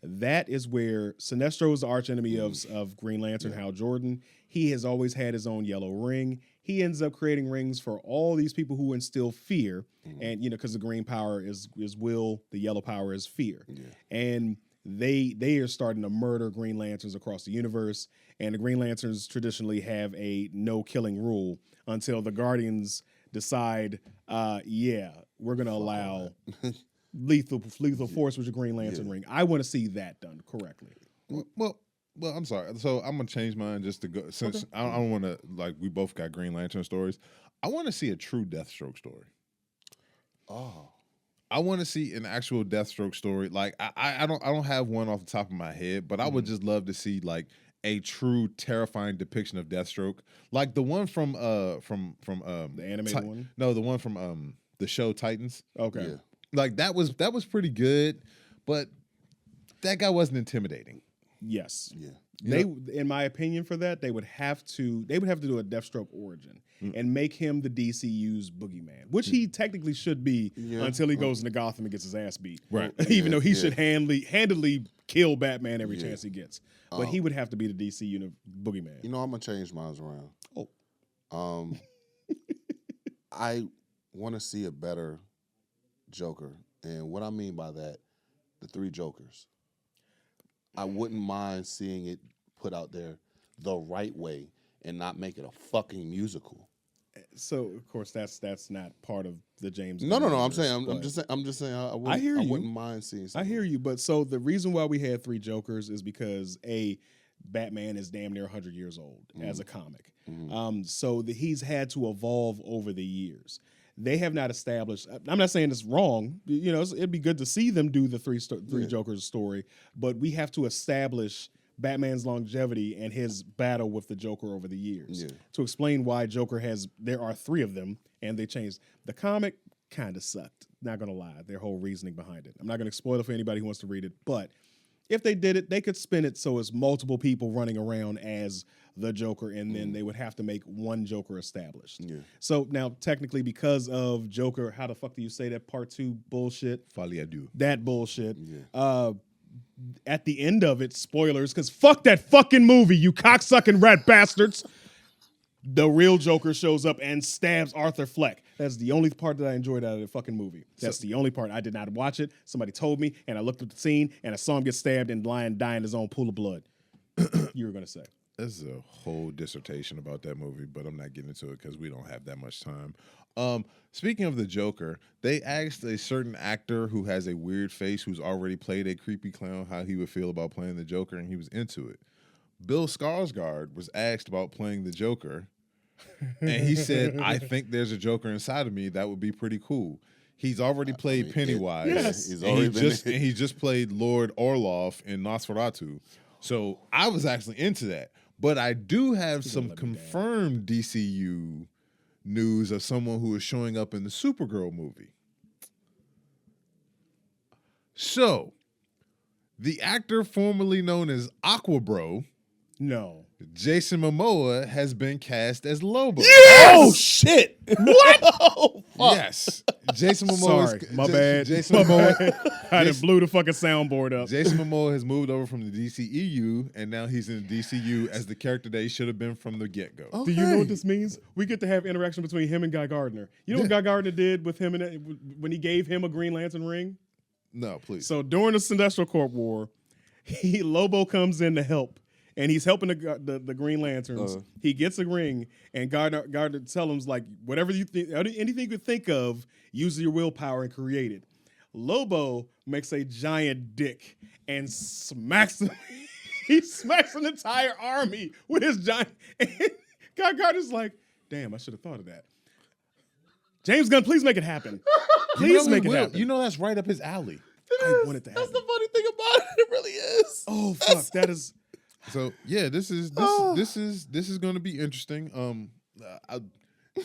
That is where Sinestro is the arch enemy of Green Lantern, Hal Jordan. He has always had his own yellow ring. He ends up creating rings for all these people who instill fear. And, because the green power is will, the yellow power is fear. Yeah. And they are starting to murder Green Lanterns across the universe, and the Green Lanterns traditionally have a no killing rule until the Guardians decide, we're gonna allow lethal force with your Green Lantern ring. I want to see that done correctly. Well, I'm sorry. So I'm gonna change mine just to go since I don't want to like we both got Green Lantern stories. I want to see a true Deathstroke story. Oh, I want to see an actual Deathstroke story. Like I don't have one off the top of my head, but I would just love to see like a true terrifying depiction of Deathstroke, like the one from The animated one. No, the one from the show Titans. Okay. yeah. Like that was pretty good, but that guy wasn't intimidating. Yes. Yeah. In my opinion, for that, they would have to do a Deathstroke origin and make him the DCU's boogeyman, which he technically should be until he goes into Gotham and gets his ass beat. Right. Even though he should handedly kill Batman every chance he gets. But he would have to be the DCU boogeyman. You know, I'm gonna change mine around. Oh. I want to see a better Joker, and what I mean by that, the 3 Jokers. I wouldn't mind seeing it put out there the right way and not make it a fucking musical. So of course that's not part of the James. No. Gunn I'm saying universe, I'm just saying. I hear you. I wouldn't mind seeing. I hear you, but so the reason why we had 3 Jokers is because Batman is damn near 100 years old as a comic. So he's had to evolve over the years. They have not established. I'm not saying it's wrong. You know, it'd be good to see them do the three Jokers story, but we have to establish Batman's longevity and his battle with the Joker over the years to explain why there are 3 of them, and they changed. The comic kind of sucked. Not gonna lie, their whole reasoning behind it. I'm not gonna spoil it for anybody who wants to read it, but if they did it, they could spin it so it's multiple people running around as the Joker, and then they would have to make one Joker established. Yeah. So now, technically, because of Joker, how the fuck do you say that part 2 bullshit? Folie à deux. That bullshit. Yeah. At the end of it, spoilers, because fuck that fucking movie, you cocksucking rat bastards. The real Joker shows up and stabs Arthur Fleck. That's the only part that I enjoyed out of the fucking movie. That's the only part. I did not watch it. Somebody told me, and I looked at the scene, and I saw him get stabbed and die in his own pool of blood. You were going to say. There's a whole dissertation about that movie, but I'm not getting into it because we don't have that much time. Speaking of the Joker, they asked a certain actor who has a weird face who's already played a creepy clown how he would feel about playing the Joker, and he was into it. Bill Skarsgård was asked about playing the Joker, and he said, I think there's a Joker inside of me that would be pretty cool. He's already played Pennywise. Yes. He just played Lord Orloff in Nosferatu. So I was actually into that. But I do have some confirmed DCU news of someone who is showing up in the Supergirl movie. So, the actor formerly known as Aquabro, Jason Momoa, has been cast as Lobo. Yes! Oh shit! What? Oh, fuck. Yes, Jason Momoa. Sorry, my bad. Jason Momoa. I just blew the fucking soundboard up. Jason Momoa has moved over from the DCEU, and now he's in the DCU as the character that he should have been from the get-go. Okay. Do you know what this means? We get to have interaction between him and Guy Gardner. You know what Guy Gardner did with him when he gave him a Green Lantern ring? No, please. So during the Sinestro Corp War, Lobo comes in to help, and he's helping the Green Lanterns. He gets a ring, and Gardner tells him, like, whatever you think, anything you could think of, use your willpower and create it. Lobo makes a giant dick and smacks him. He smacks an entire army with his giant. And Guy Gardner's like, damn, I should have thought of that. James Gunn, please make it happen. Please make it happen. You know that's right up his alley. I want it to happen. That's the funny thing about it. It really is. Oh fuck, that is. So yeah, this is going to be interesting.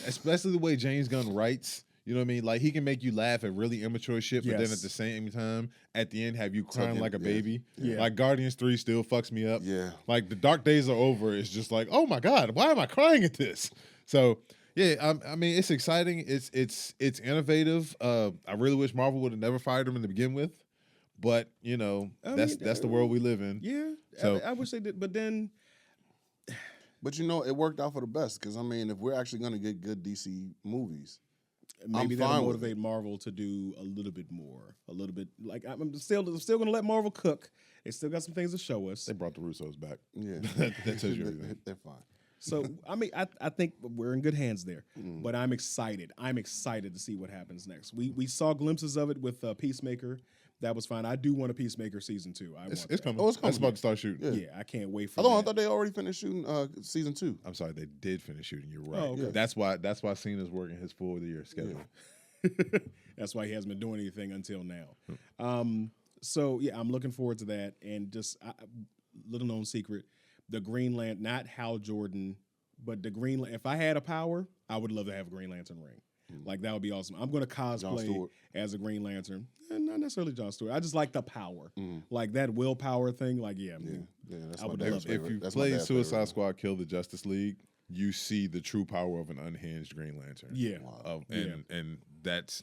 Especially the way James Gunn writes. You know what I mean? Like, he can make you laugh at really immature shit, but then at the same time, at the end, have you crying like a baby. Yeah. Like, Guardians 3 still fucks me up. Yeah. Like, The Dark Days Are Over. It's just like, oh my God, why am I crying at this? So yeah, I mean, it's exciting. It's innovative. I really wish Marvel would have never fired him to begin with, but you know, that's the world we live in. Yeah. So I wish they did, but then. But you know, it worked out for the best because I mean, if we're actually going to get good DC movies. maybe I'm that'll fine with motivate Marvel to do a little bit more, a little bit. Like I'm still going to let Marvel cook. They still got some things to show us. They brought the Russos back. Yeah, That tells you everything. They're fine. So I mean, I think we're in good hands there. Mm. But I'm excited. I'm excited to see what happens next. We saw glimpses of it with Peacemaker. That was fine. I do want a Peacemaker season 2. It's that. coming. Oh, it's coming. That's about to start shooting. Yeah. Yeah, I can't wait for. I that. thought they already finished shooting season 2. I'm sorry, they did finish shooting. You're right. Oh, okay. That's why Cena's working his full year schedule. That's why he hasn't been doing anything until now. So yeah, I'm looking forward to that. And just little known secret, the Green Lantern, not Hal Jordan, but the Green. If I had a power, I would love to have a Green Lantern ring. Like that would be awesome. I'm going to cosplay as a Green Lantern, and not necessarily John Stewart. I just like the power, like that willpower thing. Like That's I my would dad's love it. If favorite. you That's my play dad's Suicide favorite. Squad Kill the Justice League, you see the true power of an unhinged Green Lantern. Yeah. Wow. And that's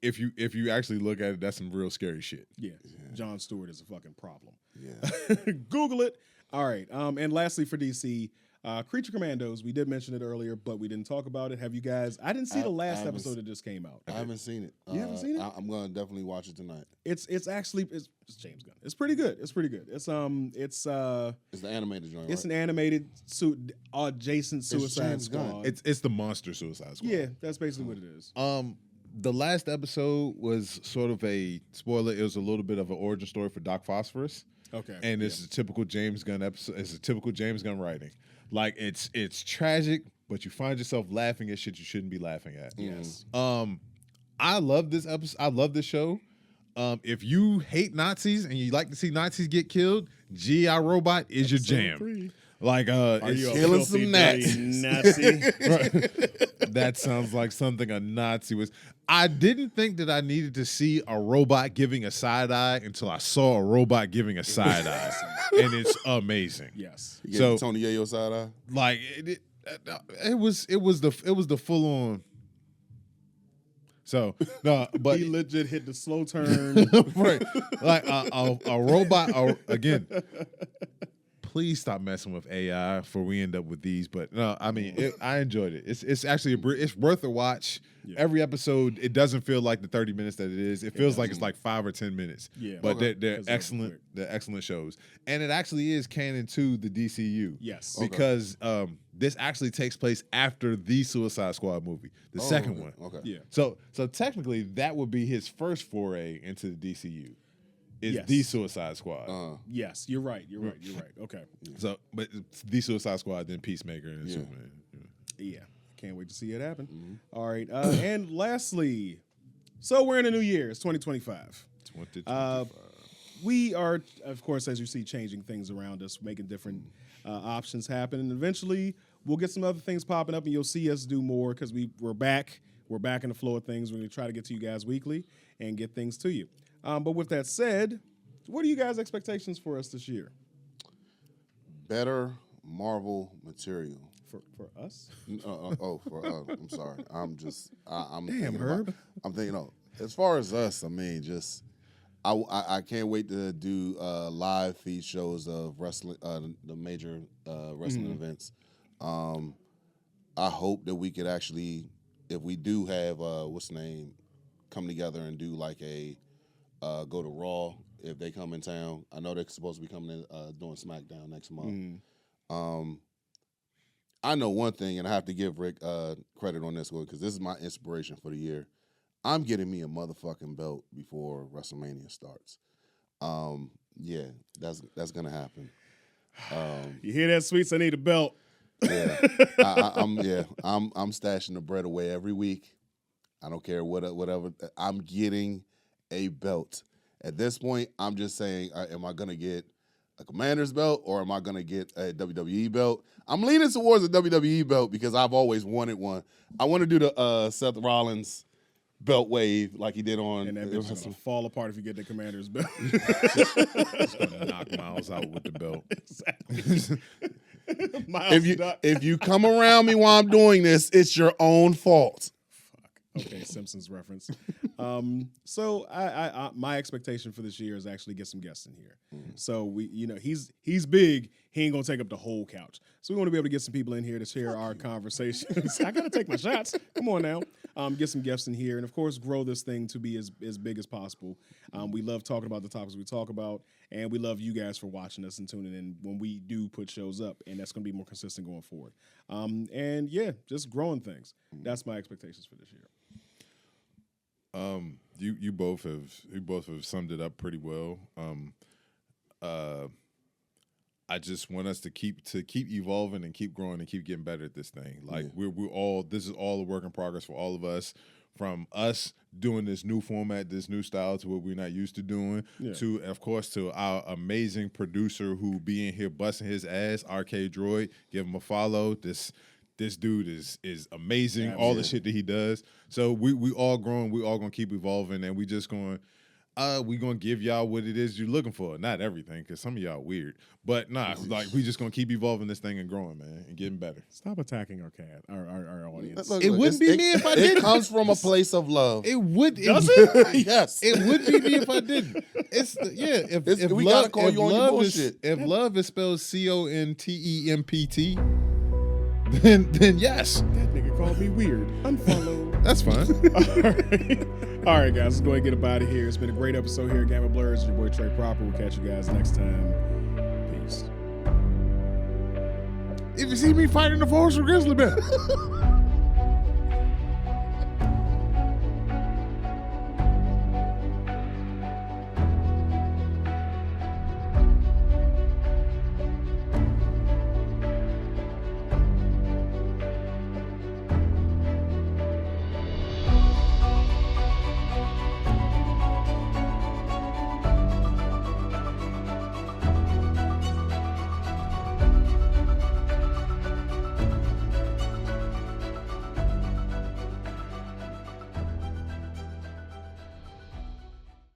if you actually look at it, that's some real scary shit. Yeah. John Stewart is a fucking problem. Yeah. Google it. All right. And lastly for DC, Creature Commandos. We did mention it earlier, but we didn't talk about it. Have you guys? I didn't see the last episode that just came out. I haven't seen it. You haven't seen it? I'm gonna definitely watch it tonight. It's actually it's James Gunn. It's pretty good. It's pretty good. It's It's the animated joint. it's right? an animated adjacent Suicide James Gunn. Squad. It's the monster Suicide Squad. Yeah, that's basically what it is. The last episode was sort of a spoiler. It was a little bit of an origin story for Doc Phosphorus. Okay. And it's a typical James Gunn episode. It's a typical James Gunn writing. Like it's tragic, but you find yourself laughing at shit you shouldn't be laughing at. Yes. I love this episode. I love this show. If you hate Nazis and you like to see Nazis get killed, G.I. Robot is your jam. 3. Like Are it's you a killing filthy, some dirty Nazis. Nazi? Right. That sounds like something a Nazi was. I didn't think that I needed to see a robot giving a side eye until I saw a robot giving a side eye, and it's amazing. Yes. You get So- Tony Yayo side eye. Like it was the full on. So no, but He legit hit the slow turn. right, like a robot again. Please stop messing with AI before we end up with these. But no, I mean, I enjoyed it. It's actually it's worth a watch. Yeah. Every episode, it doesn't feel like the 30 minutes that it is. It feels like it's like 5 or 10 minutes. Yeah. But Okay. they're 'Cause they're excellent. quick. They're excellent shows, and it actually is canon to the DCU. Yes. Because this actually takes place after the Suicide Squad movie, the second one. Okay. Yeah. So technically, that would be his first foray into the DCU. Is Yes. the Suicide Squad. Yes. You're right. You're right. You're right. Okay. So, but it's the Suicide Squad, then Peacemaker, and then Yeah. Superman. Yeah. Can't wait to see it happen. All right. And lastly, so we're in a new year. It's 2025. 2025. We are, of course, as you see, changing things around us, making different options happen, and eventually we'll get some other things popping up, and you'll see us do more because we're back. We're back in the flow of things. We're going to try to get to you guys weekly and get things to you. But with that said, what are you guys' expectations for us this year? Better Marvel material. For us? I'm sorry. I'm Damn, thinking Herb. I'm thinking. As far as us, I mean, I can't wait to do live feed shows of wrestling, the major wrestling events. I hope that we could actually, if we do have what's the name, come together and do like a go to Raw if they come in town. I know they're supposed to be coming in doing SmackDown next month. I know one thing, and I have to give Rick credit on this one because this is my inspiration for the year. I'm getting me a motherfucking belt before WrestleMania starts. Yeah, that's gonna happen. You hear that, Sweets? I need a belt. Yeah, I'm stashing the bread away every week. I don't care whatever. I'm getting a belt. At this point, I'm just saying, am I gonna get a Commander's belt or am I gonna get a WWE belt? I'm leaning towards a WWE belt because I've always wanted one. I want to do the Seth Rollins belt wave like he did on. And that bitch is gonna fall apart if you get the Commander's belt. It's gonna knock Miles out with the belt. Exactly. Miles if you come around me while I'm doing this, it's your own fault. Okay, Simpsons reference. So I my expectation for this year is actually get some guests in here. So he's big. he ain't gonna take up the whole couch. So we want to be able to get some people in here to share our conversations. I gotta take my shots. Come on now. Get some guests in here, and of course, grow this thing to be as big as possible. We love talking about the topics we talk about, and we love you guys for watching us and tuning in when we do put shows up, and that's gonna be more consistent going forward. And yeah, just growing things. That's my expectations for this year. You both have summed it up pretty well. I just want us to keep evolving and keep growing and keep getting better at this thing. Like we're all, this is all a work in progress for all of us. From us doing this new format, this new style to what we're not used to doing, to of course to our amazing producer who be in here busting his ass, Arcade Droid. Give him a follow. This dude is amazing. Absolutely. All the shit that he does. So we all growing. We all gonna keep evolving, and we just going. We gonna give y'all what it is you're looking for. Not everything, because some of y'all weird. But nah, like we just gonna keep evolving this thing and growing, man, and getting better. Stop attacking our audience. Look, It wouldn't be me if I didn't. It comes from a place of love. It would. Does it? Yes. It would be me if I didn't. If we love, gotta call if you on your love bullshit. if love is spelled CONTEMPT, then yes, That nigga called me weird. Unfollow. that's fine. All right, guys, let's go ahead and get up out of here. It's been a great episode here at Gamma Blurs. Your boy Trey Proper. We'll catch you guys next time. Peace. If you see me fighting the forest with grizzly bear.